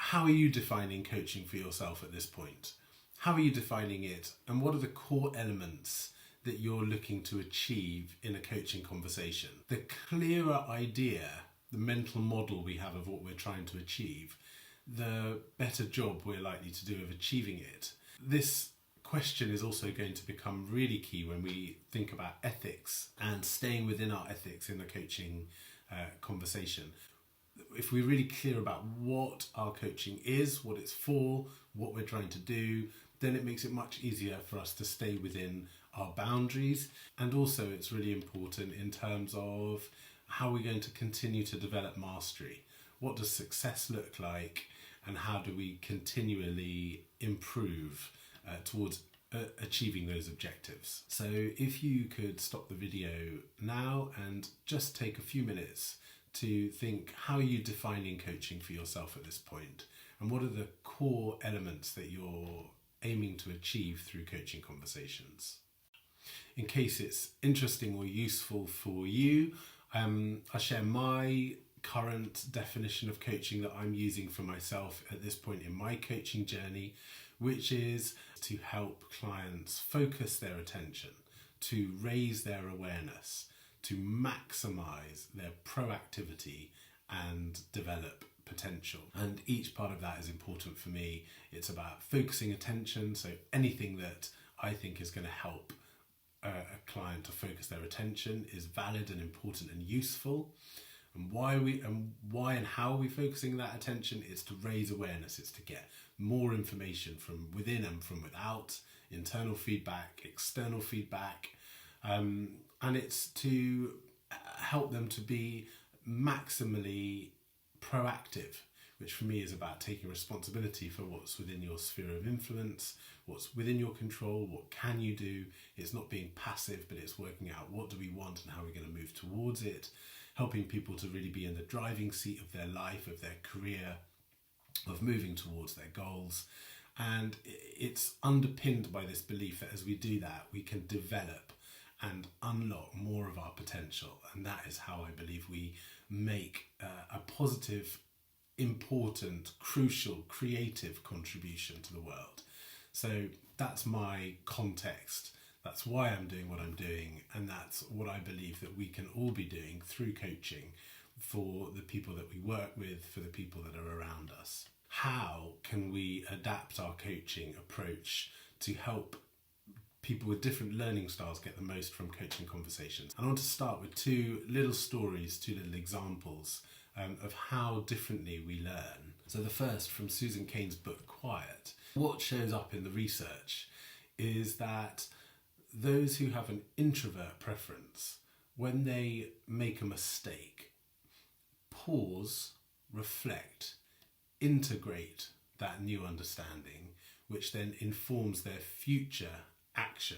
how are you defining coaching for yourself at this point? How are you defining it, and what are the core elements that you're looking to achieve in a coaching conversation? The clearer idea, the mental model we have of what we're trying to achieve, the better job we're likely to do of achieving it. This question is also going to become really key when we think about ethics and staying within our ethics in a coaching conversation. If we're really clear about what our coaching is, what it's for, what we're trying to do, then it makes it much easier for us to stay within our boundaries. And also it's really important in terms of how we're going to continue to develop mastery. What does success look like, and how do we continually improve towards achieving those objectives? So if you could stop the video now and just take a few minutes to think, how are you defining coaching for yourself at this point? And what are the core elements that you're aiming to achieve through coaching conversations? In case it's interesting or useful for you, I'll share my current definition of coaching that I'm using for myself at this point in my coaching journey, which is to help clients focus their attention, to raise their awareness, to maximize their proactivity and develop potential. And each part of that is important for me. It's about focusing attention, so anything that I think is going to help a client to focus their attention is valid and important and useful. And why and how are we focusing that attention? It's to raise awareness. It's to get more information from within and from without, internal feedback, external feedback, and it's to help them to be maximally proactive, which for me is about taking responsibility for what's within your sphere of influence, what's within your control, what can you do. It's not being passive, but it's working out what do we want and how we're going to move towards it, helping people to really be in the driving seat of their life, of their career, of moving towards their goals. And it's underpinned by this belief that as we do that, we can develop and unlock more of our potential. And that is how I believe we make a positive, important, crucial, creative contribution to the world. So that's my context. That's why I'm doing what I'm doing. And that's what I believe that we can all be doing through coaching for the people that we work with, for the people that are around us. How can we adapt our coaching approach to help people with different learning styles get the most from coaching conversations? And I want to start with two little stories, two little examples of how differently we learn. So the first, from Susan Cain's book, Quiet. What shows up in the research is that those who have an introvert preference, when they make a mistake, pause, reflect, integrate that new understanding, which then informs their future action.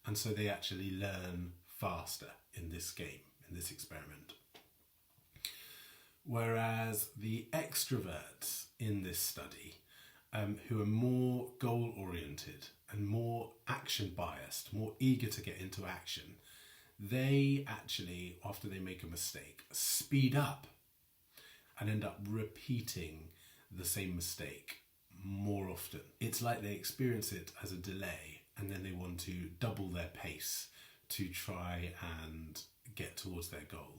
And so they actually learn faster in this game, in this experiment. Whereas the extroverts in this study, who are more goal-oriented and more action-biased, more eager to get into action, they actually, after they make a mistake, speed up and end up repeating the same mistake more often. It's like they experience it as a delay, and then they want to double their pace to try and get towards their goal.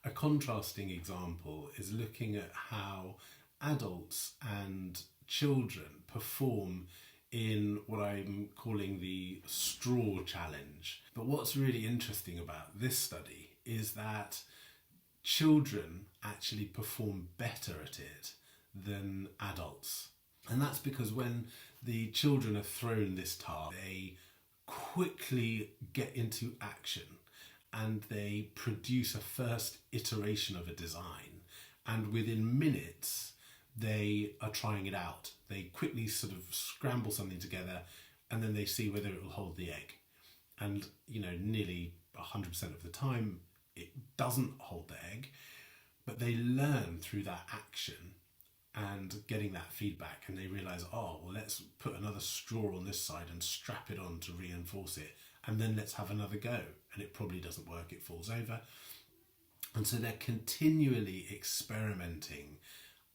A contrasting example is looking at how adults and children perform in what I'm calling the straw challenge. But what's really interesting about this study is that children actually perform better at it than adults. And that's because when the children are thrown this task, they quickly get into action and they produce a first iteration of a design. And within minutes, they are trying it out. They quickly sort of scramble something together and then they see whether it will hold the egg. And, nearly 100% of the time, it doesn't hold the egg, but they learn through that action and getting that feedback, and they realise, let's put another straw on this side and strap it on to reinforce it, and then let's have another go, and it probably doesn't work, it falls over. And so they're continually experimenting,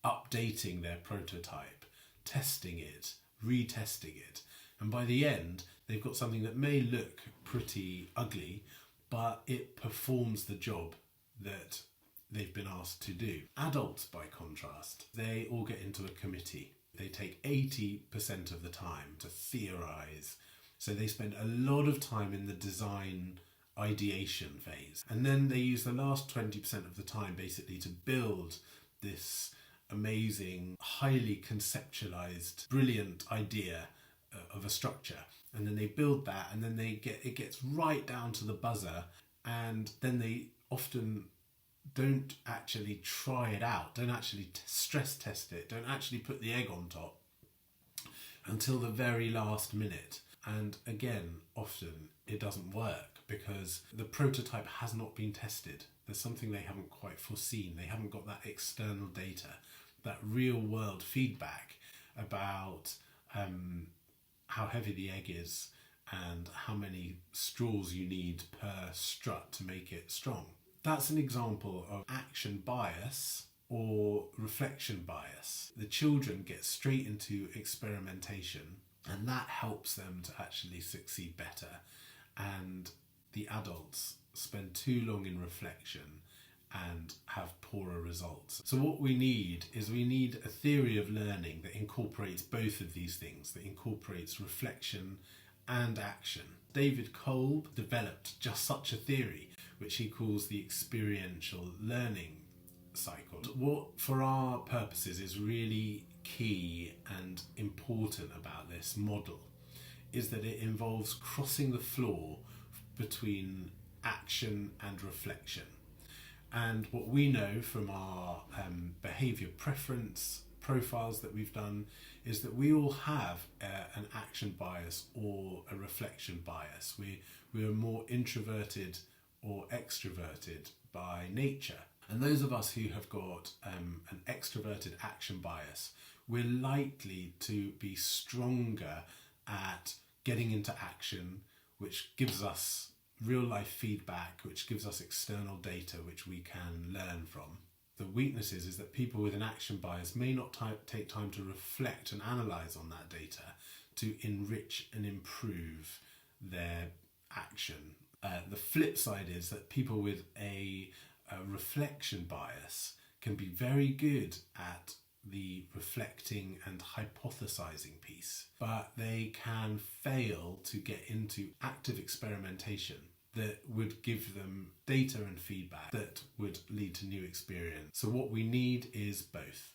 updating their prototype, testing it, retesting it. And by the end, they've got something that may look pretty ugly, but it performs the job that they've been asked to do. Adults, by contrast, they all get into a committee. They take 80% of the time to theorize. So they spend a lot of time in the design ideation phase. And then they use the last 20% of the time basically to build this amazing, highly conceptualized, brilliant idea of a structure. And then they build that, and then it gets right down to the buzzer, and then they often don't actually try it out, don't actually stress test it, don't actually put the egg on top until the very last minute. And again, often it doesn't work because the prototype has not been tested. There's something they haven't quite foreseen. They haven't got that external data, that real world feedback about how heavy the egg is and how many straws you need per strut to make it strong. That's an example of action bias or reflection bias. The children get straight into experimentation, and that helps them to actually succeed better. And the adults spend too long in reflection and have poorer results. So what we need is a theory of learning that incorporates both of these things, that incorporates reflection and action. David Kolb developed just such a theory, which he calls the experiential learning cycle. What, for our purposes, is really key and important about this model is that it involves crossing the floor between action and reflection. And what we know from our behaviour preference profiles that we've done is that we all have an action bias or a reflection bias. We are more introverted or extroverted by nature. And those of us who have got an extroverted action bias, we're likely to be stronger at getting into action, which gives us real life feedback, which gives us external data which we can learn from. The weakness is that people with an action bias may not take time to reflect and analyse on that data to enrich and improve their action. The flip side is that people with a reflection bias can be very good at the reflecting and hypothesizing piece, but they can fail to get into active experimentation that would give them data and feedback that would lead to new experience. So what we need is both.